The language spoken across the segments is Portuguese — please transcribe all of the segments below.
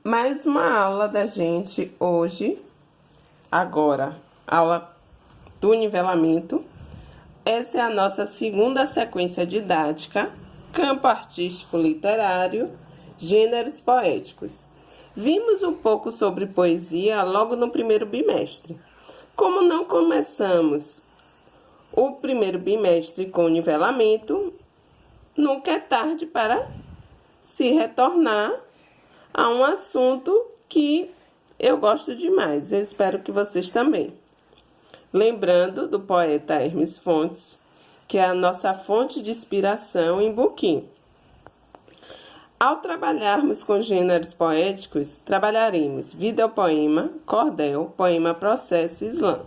Mais uma aula da gente hoje, agora, aula do nivelamento. Essa é a nossa segunda sequência didática, campo artístico literário, gêneros poéticos. Vimos um pouco sobre poesia logo no primeiro bimestre. Como não começamos o primeiro bimestre com nivelamento, nunca é tarde para se retornar a um assunto que eu gosto demais. Eu espero que vocês também. Lembrando do poeta Hermes Fontes, que é a nossa fonte de inspiração em Buquim. Ao trabalharmos com gêneros poéticos, trabalharemos videopoema, cordel, poema processo e slam.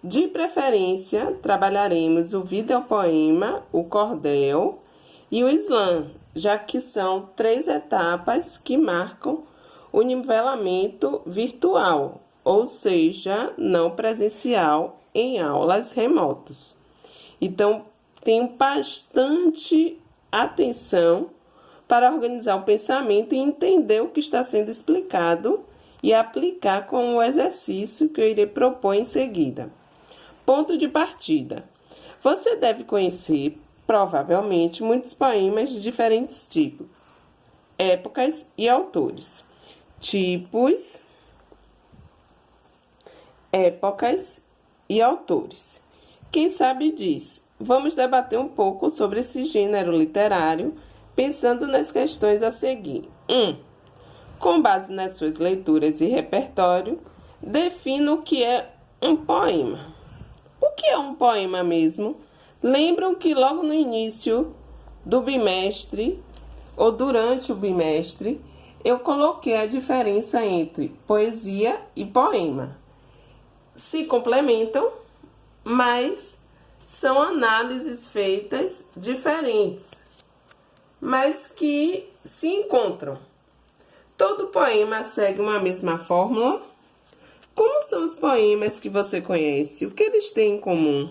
De preferência, trabalharemos o videopoema, o cordel e o slam, já que são 3 etapas que marcam o nivelamento virtual, ou seja, não presencial em aulas remotas. Então, tenham bastante atenção para organizar o pensamento e entender o que está sendo explicado e aplicar com o exercício que eu irei propor em seguida. Ponto de partida. Você deve conhecer, provavelmente, muitos poemas de diferentes tipos, épocas e autores. Tipos, épocas e autores. Quem sabe diz, vamos debater um pouco sobre esse gênero literário, pensando nas questões a seguir. 1. Com base nas suas leituras e repertório, defina o que é um poema. O que é um poema mesmo? Lembram que logo no início do bimestre, ou durante o bimestre, eu coloquei a diferença entre poesia e poema. Se complementam, mas são análises feitas diferentes, mas que se encontram. Todo poema segue uma mesma fórmula. Como são os poemas que você conhece? O que eles têm em comum?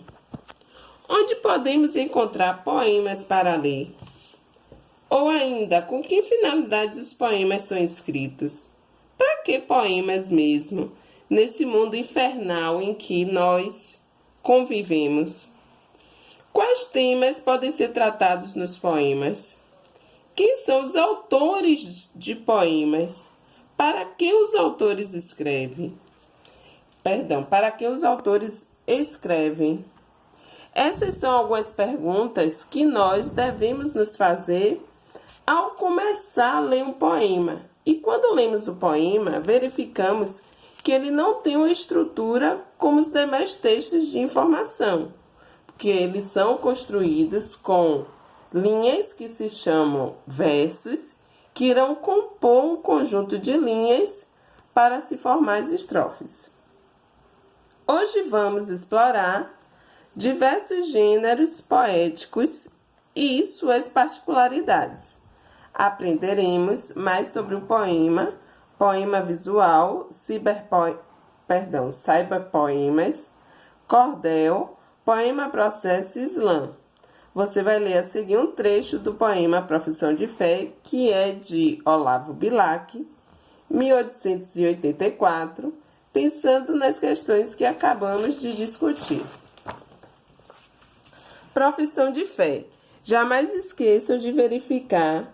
Onde podemos encontrar poemas para ler? Ou ainda, com que finalidade os poemas são escritos? Para que poemas mesmo, nesse mundo infernal em que nós convivemos? Quais temas podem ser tratados nos poemas? Quem são os autores de poemas? Para que os autores escrevem? Para que os autores escrevem? Essas são algumas perguntas que nós devemos nos fazer ao começar a ler um poema. E quando lemos o poema, verificamos que ele não tem uma estrutura como os demais textos de informação, porque eles são construídos com linhas que se chamam versos, que irão compor um conjunto de linhas para se formar as estrofes. Hoje vamos explorar diversos gêneros poéticos e suas particularidades. Aprenderemos mais sobre o poema, poema visual, cyberpoemas, cordel, poema processo e slam. Você vai ler a seguir um trecho do poema Profissão de Fé, que é de Olavo Bilac, 1884, pensando nas questões que acabamos de discutir. Profissão de fé. Jamais esqueçam de verificar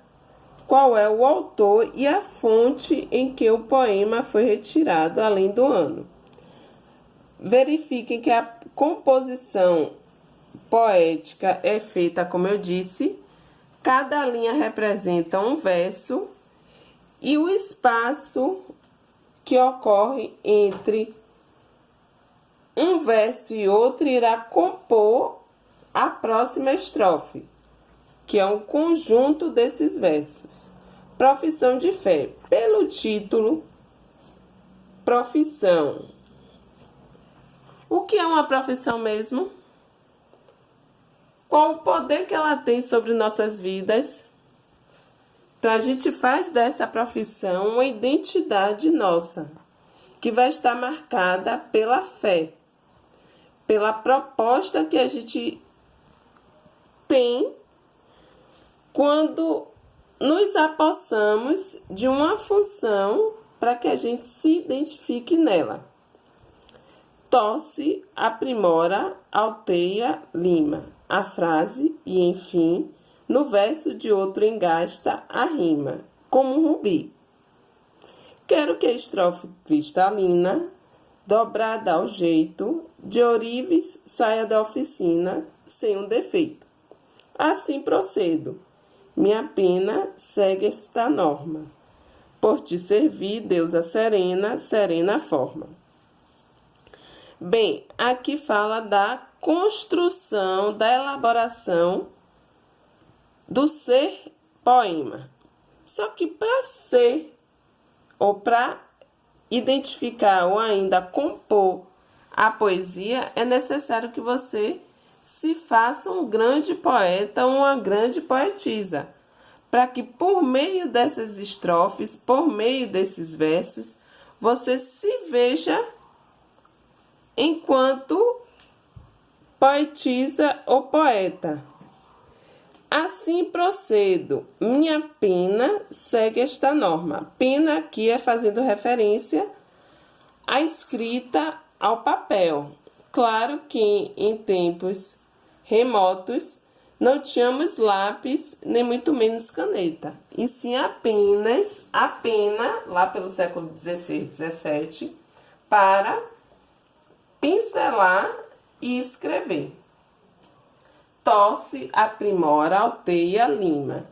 qual é o autor e a fonte em que o poema foi retirado, além do ano. Verifiquem que a composição poética é feita, como eu disse, cada linha representa um verso e o espaço que ocorre entre um verso e outro irá compor a próxima estrofe, que é um conjunto desses versos. Profissão de fé. Pelo título, profissão. O que é uma profissão mesmo? Qual o poder que ela tem sobre nossas vidas? Então, a gente faz dessa profissão uma identidade nossa, que vai estar marcada pela fé, pela proposta que a gente tem quando nos apossamos de uma função para que a gente se identifique nela. Tosse, aprimora, alteia, lima a frase e, enfim, no verso de outro engasta a rima, como um rubi. Quero que a estrofe cristalina, dobrada ao jeito, de ourives saia da oficina sem um defeito. Assim procedo, minha pena segue esta norma. Por te servir, deusa serena, serena forma. Bem, aqui fala da construção, da elaboração do ser poema. Só que para ser, ou para identificar ou ainda compor a poesia, é necessário que você se faça um grande poeta ou uma grande poetisa, para que por meio dessas estrofes, por meio desses versos, você se veja enquanto poetisa ou poeta. Assim procedo, minha pena segue esta norma. Pena aqui é fazendo referência à escrita ao papel. Claro que em tempos remotos não tínhamos lápis, nem muito menos caneta. E sim apenas a pena, lá pelo século XVI, XVII, para pincelar e escrever. Tosse, aprimora, alteia, lima.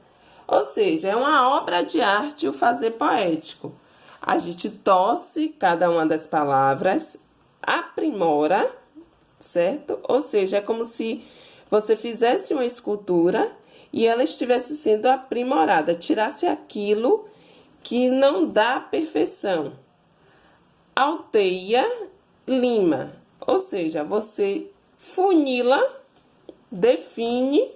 Ou seja, é uma obra de arte o fazer poético. A gente tosse cada uma das palavras, aprimora, certo? Ou seja, é como se você fizesse uma escultura e ela estivesse sendo aprimorada, tirasse aquilo que não dá perfeição. Alteia, lima. Ou seja, você funila, define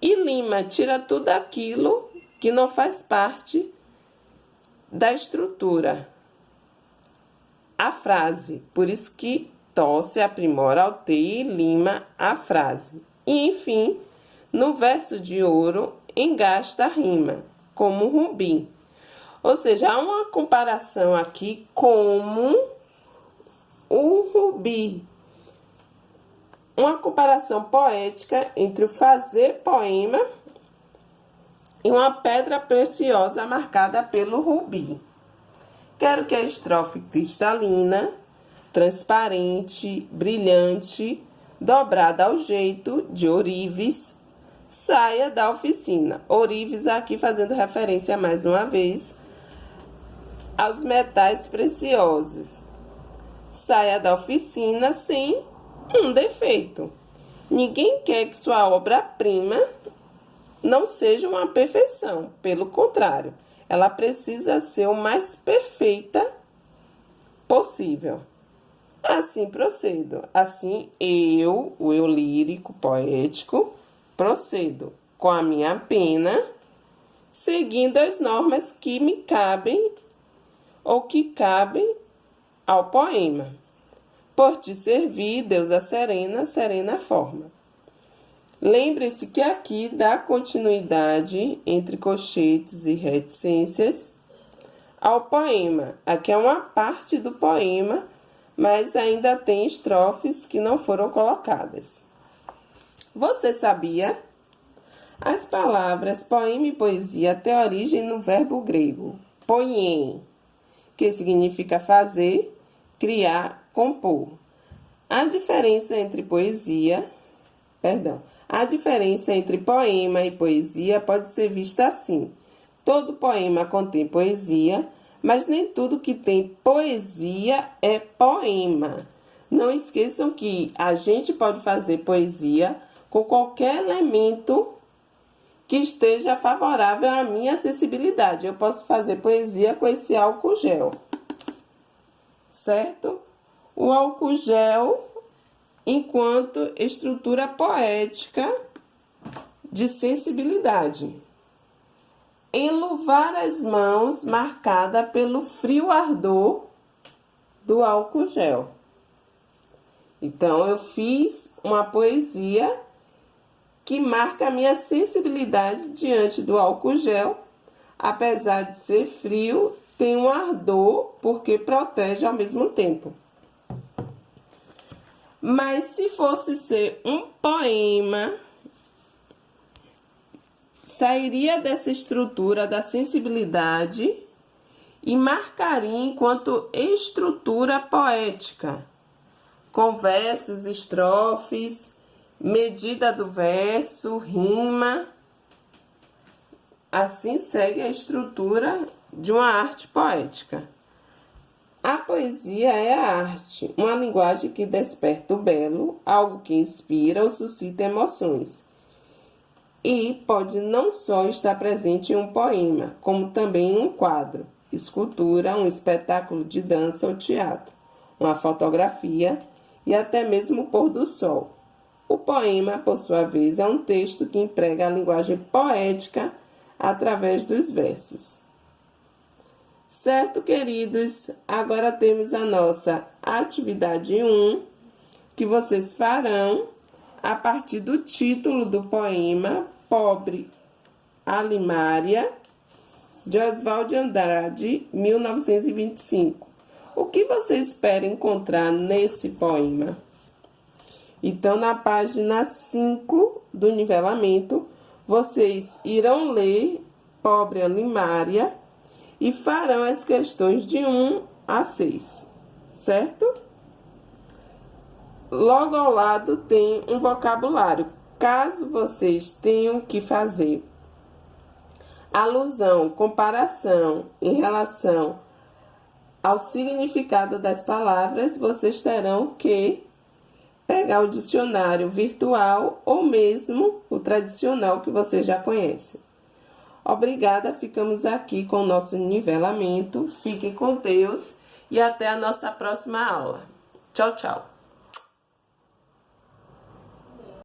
e lima, tira tudo aquilo que não faz parte da estrutura. A frase, por isso que tosse, aprimora, alteia e lima a frase. E, enfim, no verso de ouro, engasta a rima, como rubi. Ou seja, há uma comparação aqui como o rubi. Uma comparação poética entre o fazer poema e uma pedra preciosa marcada pelo rubi. Quero que a estrofe cristalina, transparente, brilhante, dobrada ao jeito de ourives, saia da oficina. Ourives aqui fazendo referência mais uma vez aos metais preciosos. Saia da oficina sem um defeito. Ninguém quer que sua obra-prima não seja uma perfeição. Pelo contrário, ela precisa ser o mais perfeita possível. Assim procedo. Assim o eu lírico, poético, procedo com a minha pena, seguindo as normas que me cabem ou que cabem ao poema. Por te servir, deusa serena, serena forma. Lembre-se que aqui dá continuidade entre colchetes e reticências ao poema. Aqui é uma parte do poema, mas ainda tem estrofes que não foram colocadas. Você sabia? As palavras poema e poesia têm origem no verbo grego poien, que significa fazer, criar, compor. A diferença entre poema e poesia pode ser vista assim. Todo poema contém poesia, mas nem tudo que tem poesia é poema. Não esqueçam que a gente pode fazer poesia com qualquer elemento que esteja favorável à minha acessibilidade. Eu posso fazer poesia com esse álcool gel, certo? O álcool gel, enquanto estrutura poética de sensibilidade. Enluvar as mãos marcada pelo frio ardor do álcool gel. Então, eu fiz uma poesia que marca a minha sensibilidade diante do álcool gel. Apesar de ser frio, tem um ardor porque protege ao mesmo tempo. Mas se fosse ser um poema, sairia dessa estrutura da sensibilidade e marcaria enquanto estrutura poética, com versos, estrofes, medida do verso, rima. Assim segue a estrutura de uma arte poética. A poesia é a arte, uma linguagem que desperta o belo, algo que inspira ou suscita emoções. E pode não só estar presente em um poema, como também em um quadro, escultura, um espetáculo de dança ou teatro, uma fotografia e até mesmo o pôr do sol. O poema, por sua vez, é um texto que emprega a linguagem poética através dos versos. Certo, queridos? Agora temos a nossa atividade 1, que vocês farão a partir do título do poema Pobre Alimária, de Oswald de Andrade, 1925. O que você espera encontrar nesse poema? Então, na página 5 do nivelamento, vocês irão ler Pobre Alimária e farão as questões de 1 a 6, certo? Logo ao lado tem um vocabulário. Caso vocês tenham que fazer alusão, comparação em relação ao significado das palavras, vocês terão que pegar o dicionário virtual ou mesmo o tradicional que vocês já conhecem. Obrigada, ficamos aqui com o nosso nivelamento. Fiquem com Deus e até a nossa próxima aula. Tchau, tchau.